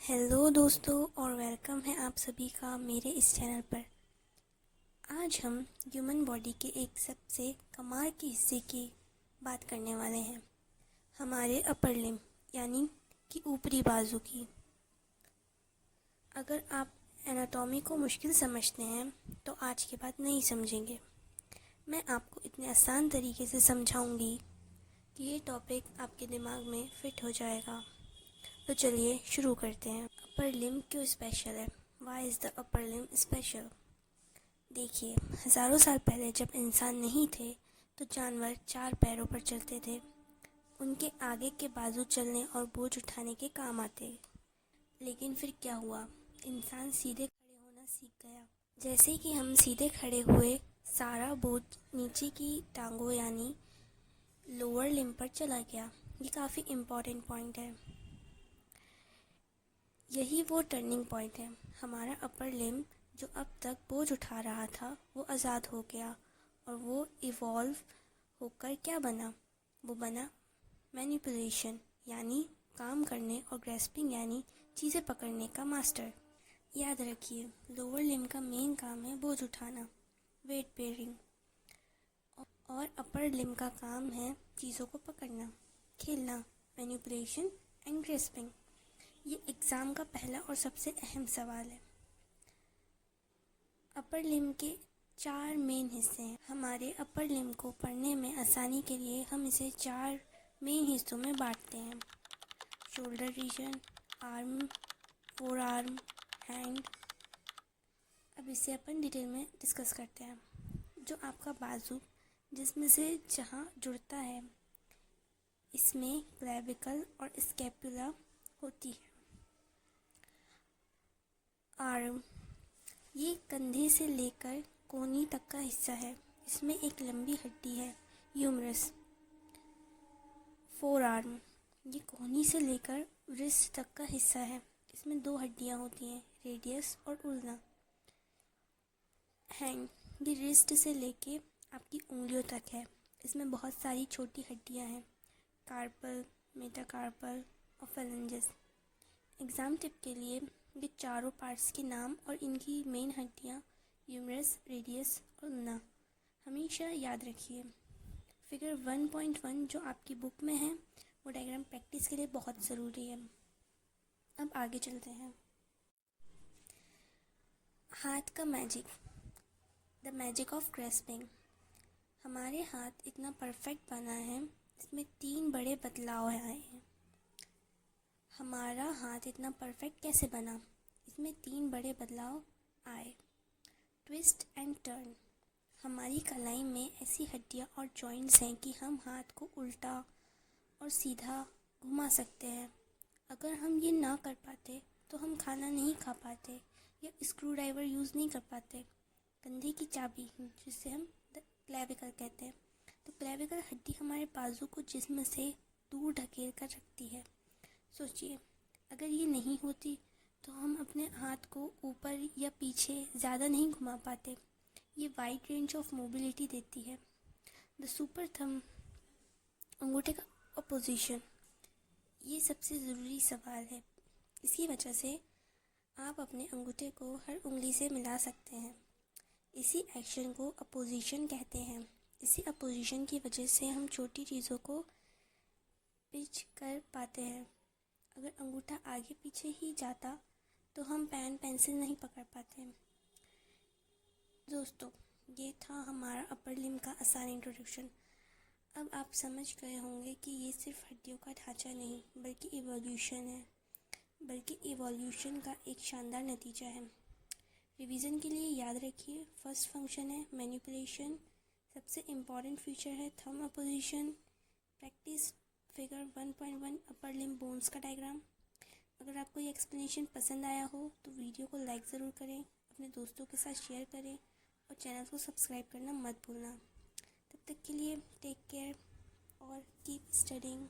Hello दोस्तों और welcome है आप सभी का मेरे इस चैनल पर। आज हम ह्यूमन बॉडी के एक सबसे कमाल के हिस्से की बात करने वाले हैं, हमारे अपर लिम्ब यानी कि ऊपरी बाजू की। अगर आप एनाटॉमी को मुश्किल समझते हैं तो आज की बात नहीं समझेंगे। मैं आपको इतने आसान तरीके से समझाऊंगी कि ये टॉपिक आपके दिमाग में फिट हो जाएगा। तो चलिए शुरू करते हैं। अपर लिम्ब क्यों स्पेशल है? Why is the upper limb special? देखिए, हज़ारों साल पहले जब इंसान नहीं थे तो जानवर 4 पैरों पर चलते थे। उनके आगे के बाजू चलने और बोझ उठाने के काम आते। लेकिन फिर क्या हुआ? इंसान सीधे खड़े होना सीख गया। जैसे कि हम सीधे खड़े हुए, सारा बोझ नीचे की टांगों यानी लोअर लिम्ब पर चला गया। ये काफ़ी इम्पॉर्टेंट पॉइंट है। यही वो टर्निंग पॉइंट है। हमारा अपर लिम्ब जो अब तक बोझ उठा रहा था वो आज़ाद हो गया और वो इवॉल्व होकर क्या बना? वो बना मैनिपुलेशन यानी काम करने और ग्रेस्पिंग यानी चीज़ें पकड़ने का मास्टर। याद रखिए, लोअर लिम्ब का मेन काम है बोझ उठाना, वेट बेयरिंग, और अपर लिम्ब का काम है चीज़ों को पकड़ना, खेलना, मैनिपुलेशन एंड ग्रेस्पिंग। ये एग्ज़ाम का पहला और सबसे अहम सवाल है। अपर लिम्ब के 4 मेन हिस्से हैं। हमारे अपर लिम्ब को पढ़ने में आसानी के लिए हम इसे 4 मेन हिस्सों में बांटते हैं: shoulder region, arm, four arm, hand. अब इसे अपन डिटेल में डिस्कस करते हैं। जो आपका बाजू जिसमें से जहाँ जुड़ता है, इसमें क्लेविकल और स्कैपुला होती है। आर्म ये कंधे से लेकर कोहनी तक का हिस्सा है। इसमें एक लंबी हड्डी है, ह्यूमरस। फोर आर्म ये कोहनी से लेकर रिस्ट तक का हिस्सा है। इसमें 2 हड्डियां होती हैं, रेडियस और उल्ना। हैंड ये रिस्ट से लेके आपकी उंगलियों तक है। इसमें बहुत सारी छोटी हड्डियां हैं, कार्पल, मेटाकार्पल और फेलेंजेस। एग्ज़ाम टिप के लिए ये चारों पार्ट्स के नाम और इनकी मेन हड्डियाँ ह्यूमरस, रेडियस और उल्ना हमेशा याद रखिए। फिगर 1.1 जो आपकी बुक में है वो डायग्राम प्रैक्टिस के लिए बहुत ज़रूरी है। अब आगे चलते हैं। हाथ का magic, the magic of grasping. हमारे हाथ इतना परफेक्ट बना है, इसमें 3 बड़े बदलाव आए हैं। हमारा हाथ इतना परफेक्ट कैसे बना? इसमें 3 बड़े बदलाव आए। ट्विस्ट एंड टर्न, हमारी कलाई में ऐसी हड्डियाँ और जॉइंट्स हैं कि हम हाथ को उल्टा और सीधा घुमा सकते हैं। अगर हम ये ना कर पाते तो हम खाना नहीं खा पाते या स्क्रू ड्राइवर यूज़ नहीं कर पाते। कंधे की चाबी जिसे हम क्लेविकल कहते हैं, तो क्लेविकल हड्डी हमारे बाजू को जिस्म से दूर ढकेल कर रखती है। सोचिए, अगर ये नहीं होती तो हम अपने हाथ को ऊपर या पीछे ज़्यादा नहीं घुमा पाते। ये वाइड रेंज ऑफ मोबिलिटी देती है। द सुपर थंब, अंगूठे का अपोजिशन, ये सबसे ज़रूरी सवाल है। इसी वजह से आप अपने अंगूठे को हर उंगली से मिला सकते हैं। इसी एक्शन को अपोजिशन कहते हैं। इसी अपोजिशन की वजह से हम छोटी चीज़ों को पिच कर पाते हैं। अगर अंगूठा आगे पीछे ही जाता तो हम पेन पेंसिल नहीं पकड़ पाते। दोस्तों, ये था हमारा अपर लिम्ब का आसान इंट्रोडक्शन। अब आप समझ गए होंगे कि ये सिर्फ हड्डियों का ढांचा नहीं बल्कि इवोल्यूशन है, बल्कि इवोल्यूशन का एक शानदार नतीजा है। रिवीजन के लिए याद रखिए, फर्स्ट फंक्शन है मैनिपुलेशन, सबसे इम्पॉर्टेंट फीचर है thumb opposition. Practice figure 1.1 upper limb bones का डायग्राम। अगर आपको ये एक्सप्लेनेशन पसंद आया हो तो वीडियो को लाइक ज़रूर करें, अपने दोस्तों के साथ शेयर करें और चैनल को सब्सक्राइब करना मत भूलना। तब तक के लिए टेक केयर और कीप स्टडिंग।